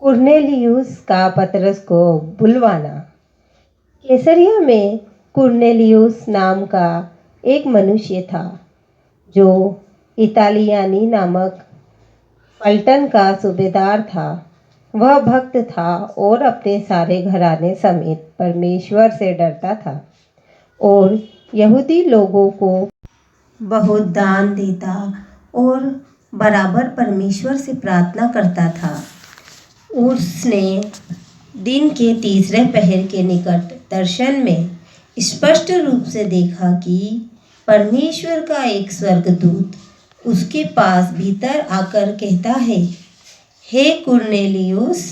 कुर्नेलियुस का पतरस को बुलवाना। कैसरिया में कुर्नेलियुस नाम का एक मनुष्य था जो इतालियानी नामक पलटन का सूबेदार था। वह भक्त था और अपने सारे घराने समेत परमेश्वर से डरता था और यहूदी लोगों को बहुत दान देता और बराबर परमेश्वर से प्रार्थना करता था। उसने दिन के तीसरे पहर के निकट दर्शन में स्पष्ट रूप से देखा कि परमेश्वर का एक स्वर्गदूत उसके पास भीतर आकर कहता है, हे कुर्नेलियुस।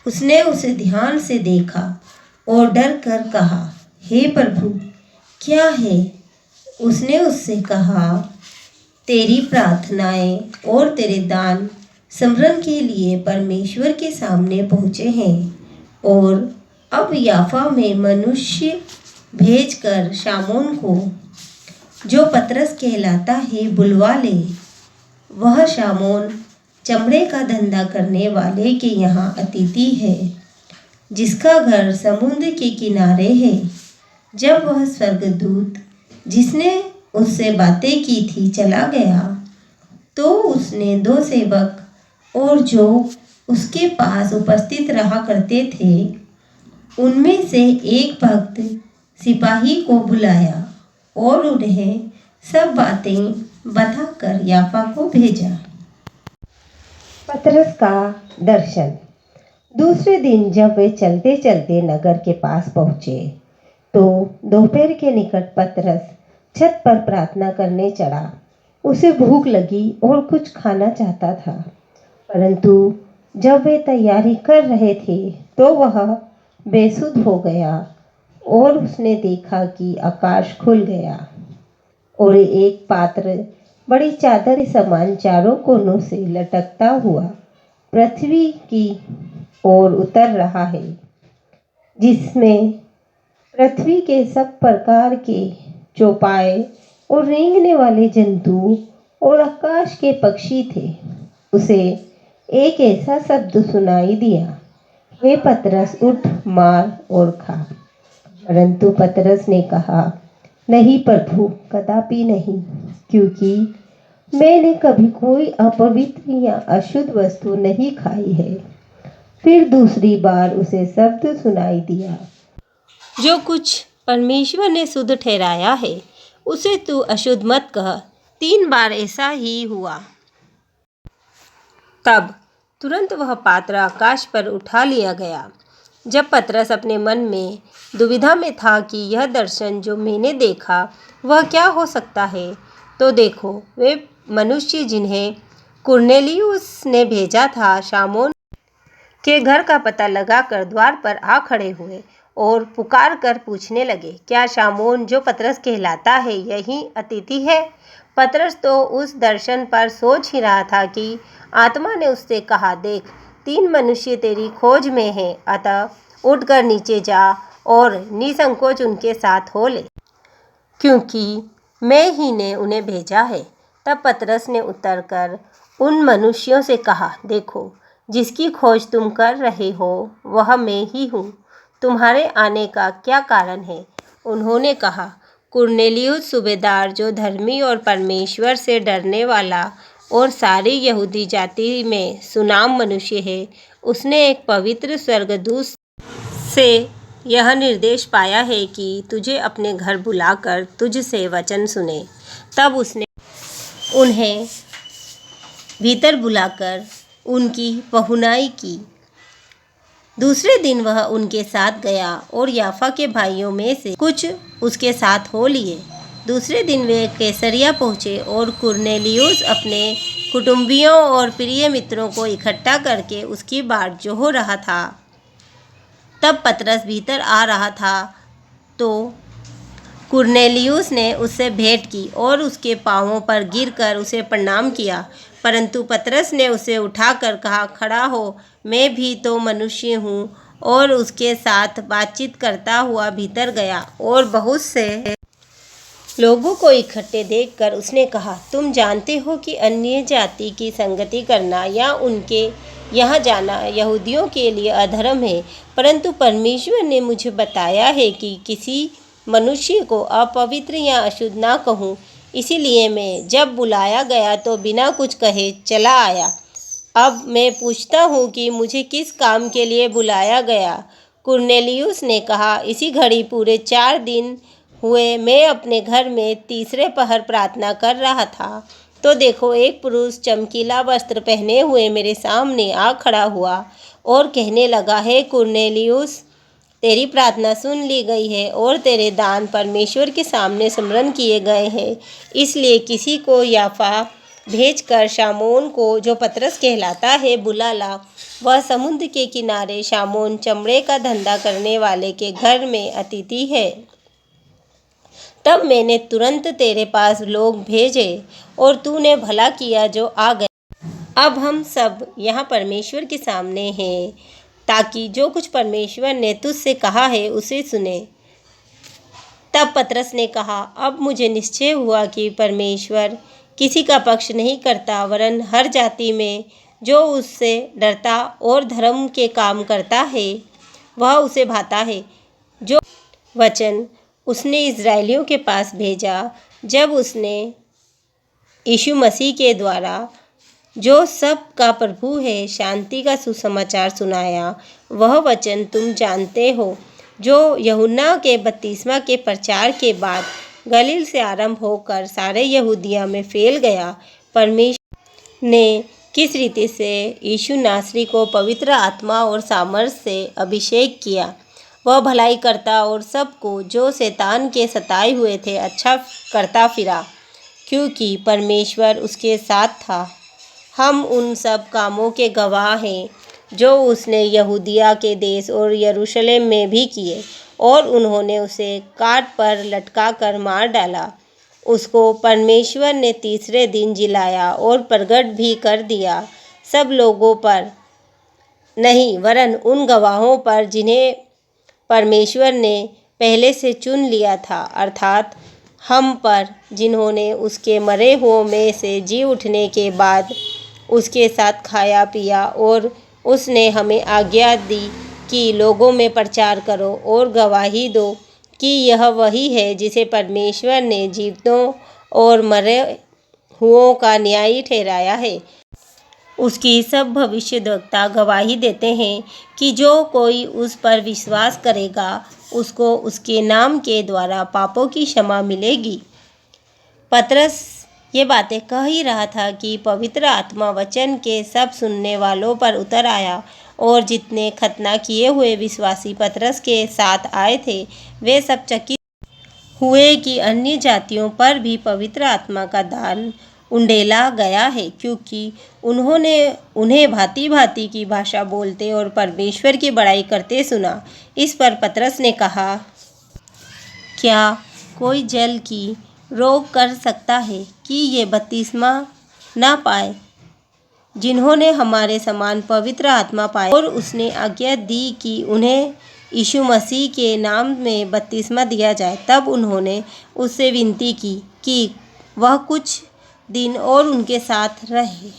उसने उसे ध्यान से देखा और डर कर कहा, हे प्रभु, क्या है? उसने उससे कहा, तेरी प्रार्थनाएं और तेरे दान स्मरण के लिए परमेश्वर के सामने पहुँचे हैं और अब याफा में मनुष्य भेजकर शामोन को, जो पतरस कहलाता है, बुलवा ले। वह शामोन चमड़े का धंधा करने वाले के यहाँ अतिथि है, जिसका घर समुद्र के किनारे है। जब वह स्वर्गदूत जिसने उससे बातें की थी चला गया, तो उसने 2 सेवक और जो उसके पास उपस्थित रहा करते थे, उनमें से एक भक्त सिपाही को बुलाया और उन्हें सब बातें बताकर याफा को भेजा। पतरस का दर्शन। दूसरे दिन जब वे चलते चलते नगर के पास पहुँचे, तो दोपहर के निकट पतरस छत पर प्रार्थना करने चढ़ा। उसे भूख लगी और कुछ खाना चाहता था, परंतु जब वे तैयारी कर रहे थे तो वह बेसुध हो गया और उसने देखा कि आकाश खुल गया और एक पात्र बड़ी चादर के समान चारों कोनों से लटकता हुआ पृथ्वी की ओर उतर रहा है, जिसमें पृथ्वी के सब प्रकार के चौपाए और रेंगने वाले जंतु और आकाश के पक्षी थे। उसे एक ऐसा शब्द सुनाई दिया, हे पतरस, उठ, मार और खा। परंतु पतरस ने कहा, नहीं प्रभु, कदापि नहीं, क्योंकि मैंने कभी कोई अपवित्र या अशुद्ध वस्तु नहीं खाई है। फिर दूसरी बार उसे शब्द सुनाई दिया, जो कुछ परमेश्वर ने शुद्ध ठहराया है, उसे तू अशुद्ध मत कह। 3 बार ऐसा ही हुआ। तब तुरंत वह पात्र आकाश पर उठा लिया गया। जब पतरस अपने मन में दुविधा में था कि यह दर्शन जो मैंने देखा वह क्या हो सकता है, तो देखो, वे मनुष्य जिन्हें कुर्नेलियुस ने भेजा था, शामोन के घर का पता लगाकर द्वार पर आ खड़े हुए और पुकार कर पूछने लगे, क्या शामोन, जो पतरस कहलाता है, यही अतिथि है? पतरस तो उस दर्शन पर सोच ही रहा था कि आत्मा ने उससे कहा, देख, 3 मनुष्य तेरी खोज में हैं, अतः उठकर नीचे जा और निसंकोच उनके साथ हो ले, क्योंकि मैं ही ने उन्हें भेजा है। तब पतरस ने उतरकर उन मनुष्यों से कहा, देखो, जिसकी खोज तुम कर रहे हो वह मैं ही हूँ। तुम्हारे आने का क्या कारण है? उन्होंने कहा, कुर्नेलियुस सूबेदार, जो धर्मी और परमेश्वर से डरने वाला और सारी यहूदी जाति में सुनाम मनुष्य है, उसने एक पवित्र स्वर्गदूत से यह निर्देश पाया है कि तुझे अपने घर बुलाकर तुझसे वचन सुने। तब उसने उन्हें भीतर बुलाकर उनकी पहुनाई की। दूसरे दिन वह उनके साथ गया और याफा के भाइयों में से कुछ उसके साथ हो लिए। दूसरे दिन वे कैसरिया पहुँचे और कुर्नेलियुस अपने कुटुंबियों और प्रिय मित्रों को इकट्ठा करके उसकी बाट जोह रहा था। तब पतरस भीतर आ रहा था, तो कुर्नेलियुस ने उससे भेंट की और उसके पांवों पर गिरकर उसे प्रणाम किया। परंतु पतरस ने उसे उठाकर कहा, खड़ा हो, मैं भी तो मनुष्य हूँ। और उसके साथ बातचीत करता हुआ भीतर गया और बहुत से लोगों को इकट्ठे देखकर उसने कहा, तुम जानते हो कि अन्य जाति की संगति करना या उनके यहाँ जाना यहूदियों के लिए अधर्म है, परंतु परमेश्वर ने मुझे बताया है कि किसी मनुष्य को अपवित्र या अशुद्ध ना कहूँ। इसीलिए मैं जब बुलाया गया तो बिना कुछ कहे चला आया। अब मैं पूछता हूँ कि मुझे किस काम के लिए बुलाया गया। कुरनेलियुस ने कहा, इसी घड़ी पूरे 4 दिन हुए मैं अपने घर में तीसरे पहर प्रार्थना कर रहा था, तो देखो एक पुरुष चमकीला वस्त्र पहने हुए मेरे सामने आ खड़ा हुआ और कहने लगा, हे कुरनेलियुस, तेरी प्रार्थना सुन ली गई है और तेरे दान परमेश्वर के सामने स्मरण किए गए हैं। इसलिए किसी को याफा भेजकर शामोन को, जो पतरस कहलाता है, बुला ला। वह समुद्र के किनारे शामोन चमड़े का धंधा करने वाले के घर में अतिथि है। तब मैंने तुरंत तेरे पास लोग भेजे और तूने भला किया जो आ गए। अब हम सब यहाँ परमेश्वर के सामने हैं, ताकि जो कुछ परमेश्वर ने तुझसे कहा है उसे सुने। तब पतरस ने कहा, अब मुझे निश्चय हुआ कि परमेश्वर किसी का पक्ष नहीं करता, वरन हर जाति में जो उससे डरता और धर्म के काम करता है वह उसे भाता है। जो वचन उसने इस्राएलियों के पास भेजा, जब उसने यीशु मसीह के द्वारा, जो सब का प्रभु है, शांति का सुसमाचार सुनाया, वह वचन तुम जानते हो, जो यूहन्ना के बपतिस्मा के प्रचार के बाद गलील से आरंभ होकर सारे यहूदिया में फैल गया। परमेश्वर ने किस रीति से यीशु नासरी को पवित्र आत्मा और सामर्थ से अभिषेक किया। वह भलाई करता और सबको जो शैतान के सताए हुए थे अच्छा करता फिरा, क्योंकि परमेश्वर उसके साथ था। हम उन सब कामों के गवाह हैं जो उसने यहूदिया के देश और यरूशलेम में भी किए, और उन्होंने उसे काट पर लटका कर मार डाला। उसको परमेश्वर ने तीसरे दिन जिलाया और प्रगट भी कर दिया, सब लोगों पर नहीं, वरन उन गवाहों पर जिन्हें परमेश्वर ने पहले से चुन लिया था, अर्थात हम पर, जिन्होंने उसके मरे हुओं में से जी उठने के बाद उसके साथ खाया पिया। और उसने हमें आज्ञा दी कि लोगों में प्रचार करो और गवाही दो कि यह वही है जिसे परमेश्वर ने जीवितों और मरे हुओं का न्यायी ठहराया है। उसकी सब भविष्यद्वक्ता गवाही देते हैं कि जो कोई उस पर विश्वास करेगा उसको उसके नाम के द्वारा पापों की क्षमा मिलेगी। पतरस ये बातें कह ही रहा था कि पवित्र आत्मा वचन के सब सुनने वालों पर उतर आया, और जितने खतना किए हुए विश्वासी पतरस के साथ आए थे वे सब चकित हुए कि अन्य जातियों पर भी पवित्र आत्मा का दान उंडेला गया है, क्योंकि उन्होंने उन्हें भांति भांति की भाषा बोलते और परमेश्वर की बड़ाई करते सुना। इस पर पतरस ने कहा, क्या कोई जल की रोक कर सकता है कि ये बपतिस्मा ना पाए जिन्होंने हमारे समान पवित्र आत्मा पाया। और उसने आज्ञा दी कि उन्हें यीशु मसीह के नाम में बपतिस्मा दिया जाए। तब उन्होंने उससे विनती की कि वह कुछ दिन और उनके साथ रहे।